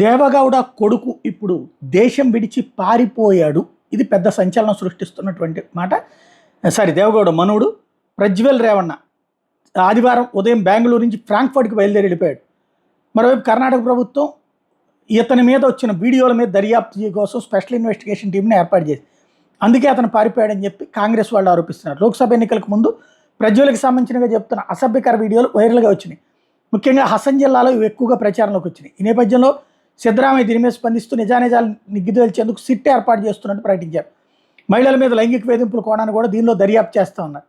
దేవగౌడ కొడుకు ఇప్పుడు దేశం విడిచి పారిపోయాడు. ఇది పెద్ద సంచలనం సృష్టిస్తున్నటువంటి మాట. దేవగౌడ మనవుడు ప్రజ్వల్ రేవಣ್ణ ఆదివారం ఉదయం బెంగళూరు నుంచి ఫ్రాంక్ఫర్ట్కి బయలుదేరి వెళ్ళిపోయాడు. మరోవైపు కర్ణాటక ప్రభుత్వం ఇతని మీద వచ్చిన వీడియోల మీద దర్యాప్తు కోసం స్పెషల్ ఇన్వెస్టిగేషన్ టీంని ఏర్పాటు చేసి అందుకే అతను పారిపోయాడని చెప్పి కాంగ్రెస్ వాళ్ళు ఆరోపిస్తున్నారు. లోక్సభ ఎన్నికలకు ముందు ప్రజ్వల్కి సంబంధించినగా చెప్తున్న అసభ్యకర వీడియోలు వైరల్గా వచ్చినాయి. ముఖ్యంగా హసన్ జిల్లాలో ఇవి ఎక్కువగా ప్రచారంలోకి వచ్చినాయి. ఈ నేపథ్యంలో సిద్ధరామయ్య దీని మీద స్పందిస్తూ నిజానిజాలు నిగ్గుదేల్చేందుకు సిట్ ఏర్పాటు చేస్తున్నట్టు ప్రకటించారు. మహిళల మీద లైంగిక వేధింపుల కోణాన్ని కూడా దీనిలో దర్యాప్తు చేస్తూ ఉన్నారు.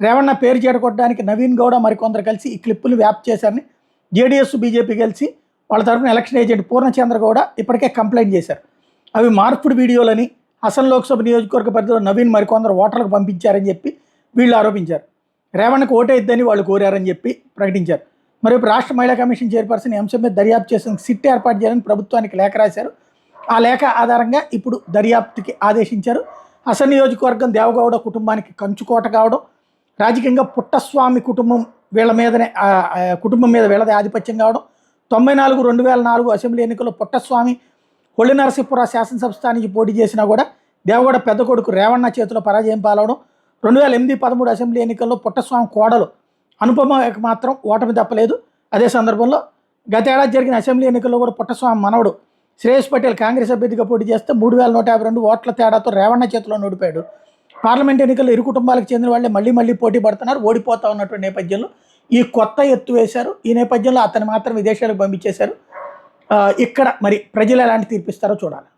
రేవಣ್ణ పేరు చేడగొట్టడానికి నవీన్ గౌడ మరికొందరు కలిసి ఈ క్లిప్పులు వ్యాప్తి చేశారని జేడీఎస్ బీజేపీ కలిసి వాళ్ళ తరఫున ఎలక్షన్ ఏజెంట్ పూర్ణచంద్ర గౌడ ఇప్పటికే కంప్లైంట్ చేశారు. అవి మార్పుడు వీడియోలని హసన్ లోక్సభ నియోజకవర్గ పరిధిలో నవీన్ మరికొందరు ఓటర్లకు పంపించారని చెప్పి వీళ్ళు ఆరోపించారు. రేవణ్ణకు ఓటేద్దని వాళ్ళు కోరారని చెప్పి ప్రకటించారు. మరోవైపు రాష్ట్ర మహిళా కమిషన్ చైర్పర్సన్ ఈ అంశం మీద దర్యాప్తు చేసేందుకు సిట్ ఏర్పాటు చేయాలని ప్రభుత్వానికి లేఖ రాశారు. ఆ లేఖ ఆధారంగా ఇప్పుడు దర్యాప్తుకి ఆదేశించారు. హసన్ నియోజకవర్గం దేవగౌడ కుటుంబానికి కంచుకోట కావడం, రాజకీయంగా పుట్టస్వామి కుటుంబం వీళ్ళ మీదనే కుటుంబం మీద వీళ్ళదే ఆధిపత్యం కావడం, 94-2004 అసెంబ్లీ ఎన్నికల్లో పుట్టస్వామి కొల్లి నరసీపుర శాసనసభ స్థానానికి పోటీ చేసినా కూడా దేవగౌడ పెద్ద కొడుకు రేవಣ್ణ చేతిలో పరాజయం పాలవడం, 2008-13 అసెంబ్లీ ఎన్నికల్లో పుట్టస్వామి కోడలు అనుపమకి మాత్రం ఓటమి తప్పలేదు. అదే సందర్భంలో గతేడాది జరిగిన అసెంబ్లీ ఎన్నికల్లో కూడా పుట్టస్వామి మనవడు శ్రేయస్ పటేల్ కాంగ్రెస్ అభ్యర్థిగా పోటీ చేస్తే 3152 ఓట్ల తేడాతో రేవಣ್ణ చేతిలో ఓడిపోయాడు. పార్లమెంట్ ఎన్నికల్లో ఇరు కుటుంబాలకు చెందిన వాళ్ళే మళ్ళీ పోటీ పడుతున్నారు. ఓడిపోతా ఉన్నటువంటి నేపథ్యంలో ఈ కొత్త ఎత్తు వేశారు. ఈ నేపథ్యంలో అతను మాత్రం విదేశాలకు పంపించేశారు. ఇక్కడ మరి ప్రజలు ఎలాంటి తీర్పిస్తారో చూడాలి.